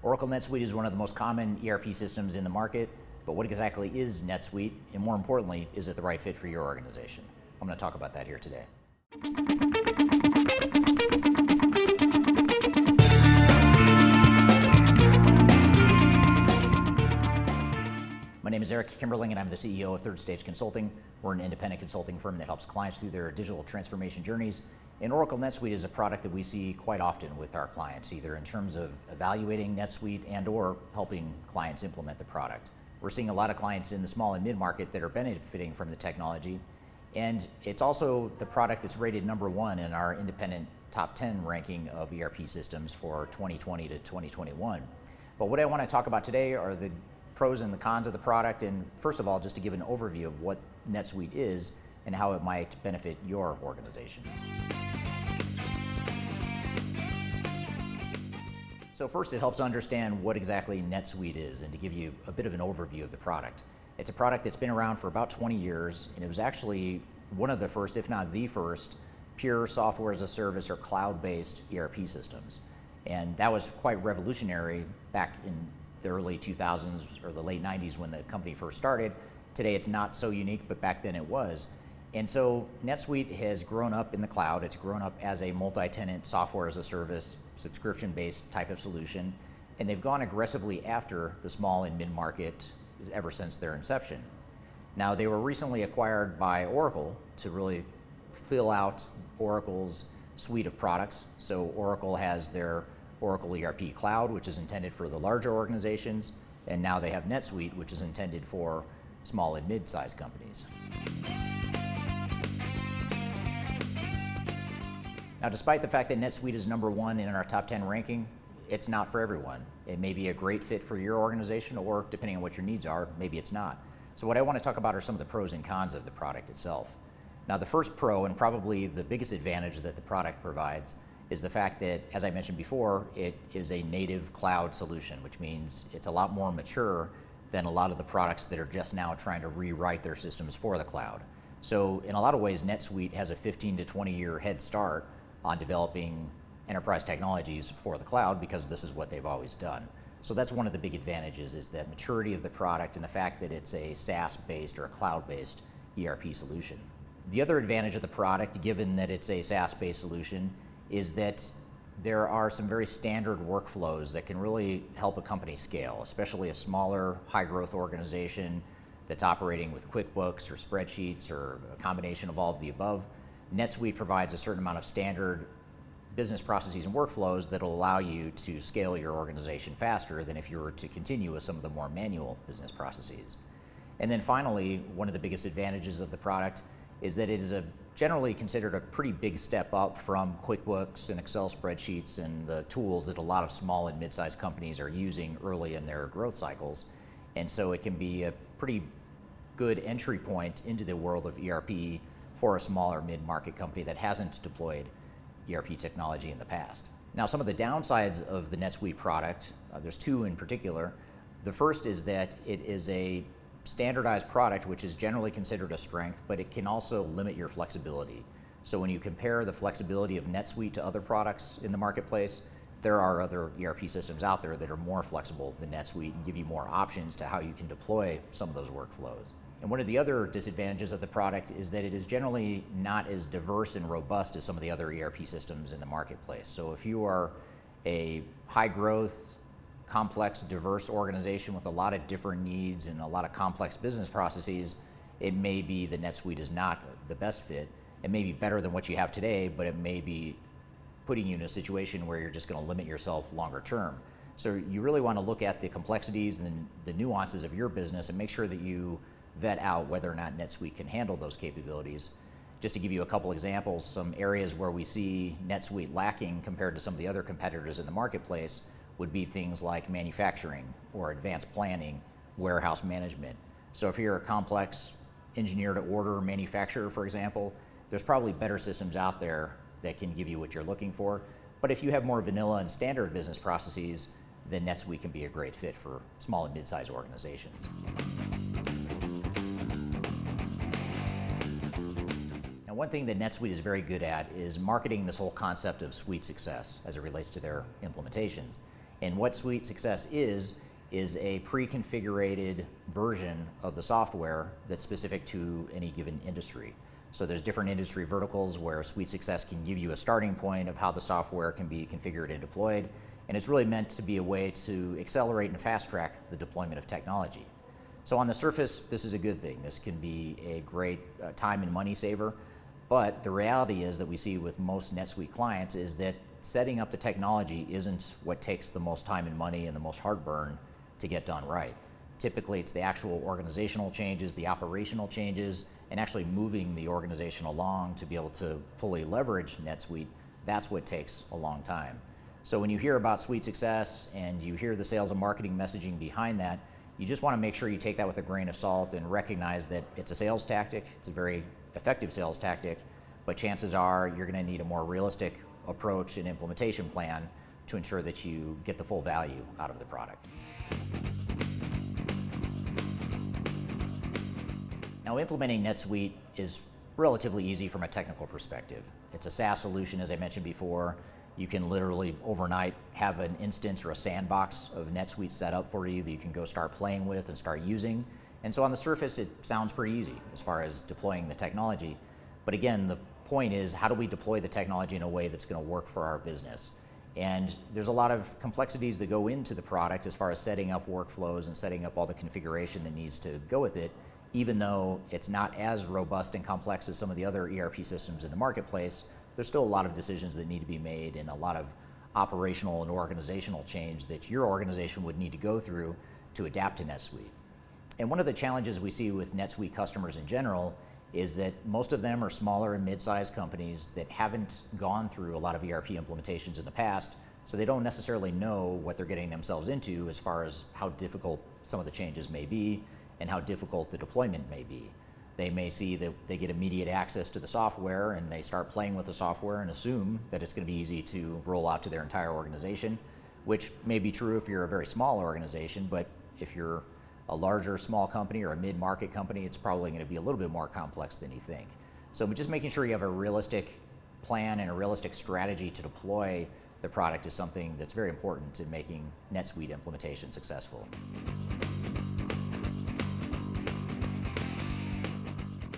Oracle NetSuite is one of the most common ERP systems in the market, but what exactly is NetSuite? And more importantly, is it the right fit for your organization? I'm going to talk about that here today. My name is Eric Kimberling, and I'm the CEO of Third Stage Consulting. We're an independent consulting firm that helps clients through their digital transformation journeys. And Oracle NetSuite is a product that we see quite often with our clients, either in terms of evaluating NetSuite and or helping clients implement the product. We're seeing a lot of clients in the small and mid-market that are benefiting from the technology. And it's also the product that's rated #1 in our independent top 10 ranking of ERP systems for 2020 to 2021. But what I want to talk about today are the pros and the cons of the product, and first of all, just to give an overview of what NetSuite is and how it might benefit your organization. So first, it helps understand what exactly NetSuite is and to give you a bit of an overview of the product. It's a product that's been around for about 20 years, and it was actually one of the first, if not the first, pure software as a service or cloud-based ERP systems. And that was quite revolutionary back in the early 2000s or the late 90s when the company first started. Today it's not so unique, but back then it was. And so NetSuite has grown up in the cloud. It's grown up as a multi-tenant software as a service, subscription-based type of solution, and they've gone aggressively after the small and mid-market ever since their inception. Now, they were recently acquired by Oracle to really fill out Oracle's suite of products. So Oracle has their Oracle ERP Cloud, which is intended for the larger organizations, and now they have NetSuite, which is intended for small and mid-sized companies. Now, despite the fact that NetSuite is #1 in our top 10 ranking, it's not for everyone. It may be a great fit for your organization, or depending on what your needs are, maybe it's not. So what I want to talk about are some of the pros and cons of the product itself. Now, the first pro, and probably the biggest advantage that the product provides, is the fact that, as I mentioned before, it is a native cloud solution, which means it's a lot more mature than a lot of the products that are just now trying to rewrite their systems for the cloud. So in a lot of ways, NetSuite has a 15 to 20 year head start on developing enterprise technologies for the cloud because this is what they've always done. So that's one of the big advantages, is the maturity of the product and the fact that it's a SaaS-based or a cloud-based ERP solution. The other advantage of the product, given that it's a SaaS-based solution, is that there are some very standard workflows that can really help a company scale, especially a smaller, high-growth organization that's operating with QuickBooks or spreadsheets or a combination of all of the above. NetSuite provides a certain amount of standard business processes and workflows that will allow you to scale your organization faster than if you were to continue with some of the more manual business processes. And then finally, one of the biggest advantages of the product is that it is generally considered a pretty big step up from QuickBooks and Excel spreadsheets and the tools that a lot of small and mid-sized companies are using early in their growth cycles. And so it can be a pretty good entry point into the world of ERP for a smaller mid-market company that hasn't deployed ERP technology in the past. Now, some of the downsides of the NetSuite product, there's two in particular. The first is that it is a standardized product, which is generally considered a strength, but it can also limit your flexibility. So when you compare the flexibility of NetSuite to other products in the marketplace, there are other ERP systems out there that are more flexible than NetSuite and give you more options to how you can deploy some of those workflows. And one of the other disadvantages of the product is that it is generally not as diverse and robust as some of the other ERP systems in the marketplace. So if you are a high growth, complex, diverse organization with a lot of different needs and a lot of complex business processes, it may be that NetSuite is not the best fit. It may be better than what you have today, but it may be putting you in a situation where you're just going to limit yourself longer term. So you really want to look at the complexities and the nuances of your business and make sure that you vet out whether or not NetSuite can handle those capabilities. Just to give you a couple examples, some areas where we see NetSuite lacking compared to some of the other competitors in the marketplace would be things like manufacturing or advanced planning, warehouse management. So if you're a complex engineer-to-order manufacturer, for example, there's probably better systems out there that can give you what you're looking for. But if you have more vanilla and standard business processes, then NetSuite can be a great fit for small and mid-sized organizations. Now, one thing that NetSuite is very good at is marketing this whole concept of suite success as it relates to their implementations. And what Suite Success is a pre-configured version of the software that's specific to any given industry. So there's different industry verticals where Suite Success can give you a starting point of how the software can be configured and deployed, and it's really meant to be a way to accelerate and fast track the deployment of technology. So on the surface, this is a good thing. This can be a great time and money saver, but the reality is that we see with most NetSuite clients is that setting up the technology isn't what takes the most time and money and the most heartburn to get done right. Typically, it's the actual organizational changes, the operational changes, and actually moving the organization along to be able to fully leverage NetSuite. That's what takes a long time. So when you hear about Suite Success and you hear the sales and marketing messaging behind that, you just want to make sure you take that with a grain of salt and recognize that it's a sales tactic. It's a very effective sales tactic, but chances are you're going to need a more realistic approach and implementation plan to ensure that you get the full value out of the product. Now, implementing NetSuite is relatively easy from a technical perspective. It's a SaaS solution, as I mentioned before. You can literally overnight have an instance or a sandbox of NetSuite set up for you that you can go start playing with and start using. And so on the surface, it sounds pretty easy as far as deploying the technology. But again, the point is, how do we deploy the technology in a way that's going to work for our business? And there's a lot of complexities that go into the product as far as setting up workflows and setting up all the configuration that needs to go with it, even though it's not as robust and complex as some of the other ERP systems in the marketplace. There's still a lot of decisions that need to be made and a lot of operational and organizational change that your organization would need to go through to adapt to NetSuite. And one of the challenges we see with NetSuite customers in general is that most of them are smaller and mid-sized companies that haven't gone through a lot of ERP implementations in the past, so they don't necessarily know what they're getting themselves into as far as how difficult some of the changes may be and how difficult the deployment may be. They may see that they get immediate access to the software and they start playing with the software and assume that it's going to be easy to roll out to their entire organization, which may be true if you're a very small organization, but if you're a larger small company or a mid-market company, it's probably going to be a little bit more complex than you think. So just making sure you have a realistic plan and a realistic strategy to deploy the product is something that's very important in making NetSuite implementation successful.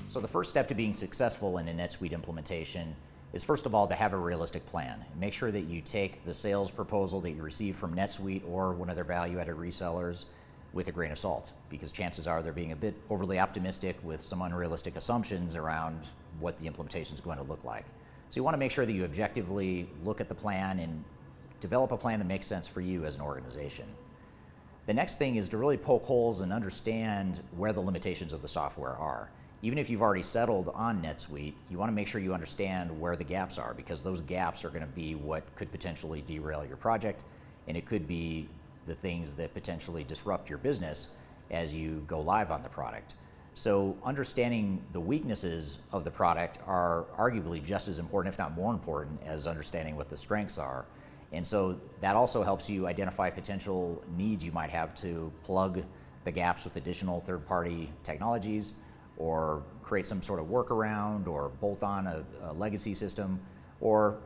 So the first step to being successful in a NetSuite implementation is, first of all, to have a realistic plan. Make sure that you take the sales proposal that you receive from NetSuite or one of their value-added resellers with a grain of salt, because chances are they're being a bit overly optimistic with some unrealistic assumptions around what the implementation is going to look like. So you want to make sure that you objectively look at the plan and develop a plan that makes sense for you as an organization. The next thing is to really poke holes and understand where the limitations of the software are. Even if you've already settled on NetSuite, you want to make sure you understand where the gaps are, because those gaps are going to be what could potentially derail your project, and it could be the things that potentially disrupt your business as you go live on the product. So understanding the weaknesses of the product are arguably just as important, if not more important, as understanding what the strengths are. And so that also helps you identify potential needs you might have to plug the gaps with additional third-party technologies, or create some sort of workaround, or bolt on a legacy system, or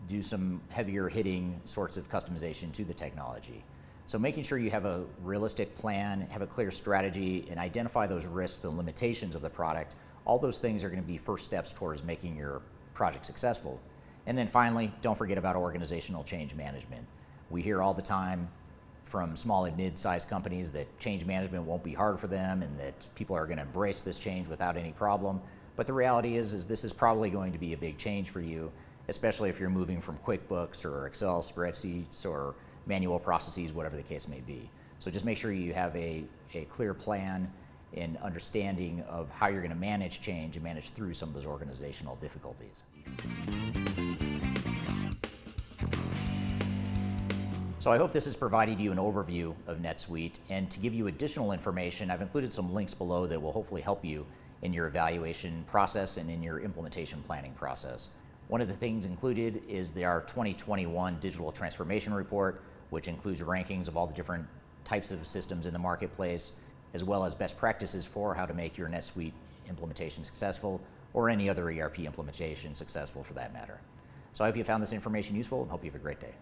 do some heavier hitting sorts of customization to the technology. So making sure you have a realistic plan, have a clear strategy, and identify those risks and limitations of the product, all those things are going to be first steps towards making your project successful. And then finally, don't forget about organizational change management. We hear all the time from small and mid-sized companies that change management won't be hard for them and that people are going to embrace this change without any problem. But the reality is this is probably going to be a big change for you, especially if you're moving from QuickBooks or Excel spreadsheets or manual processes, whatever the case may be. So just make sure you have a clear plan and understanding of how you're going to manage change and manage through some of those organizational difficulties. So I hope this has provided you an overview of NetSuite, and to give you additional information, I've included some links below that will hopefully help you in your evaluation process and in your implementation planning process. One of the things included is our 2021 Digital Transformation Report, which includes rankings of all the different types of systems in the marketplace, as well as best practices for how to make your NetSuite implementation successful, or any other ERP implementation successful for that matter. So I hope you found this information useful and hope you have a great day.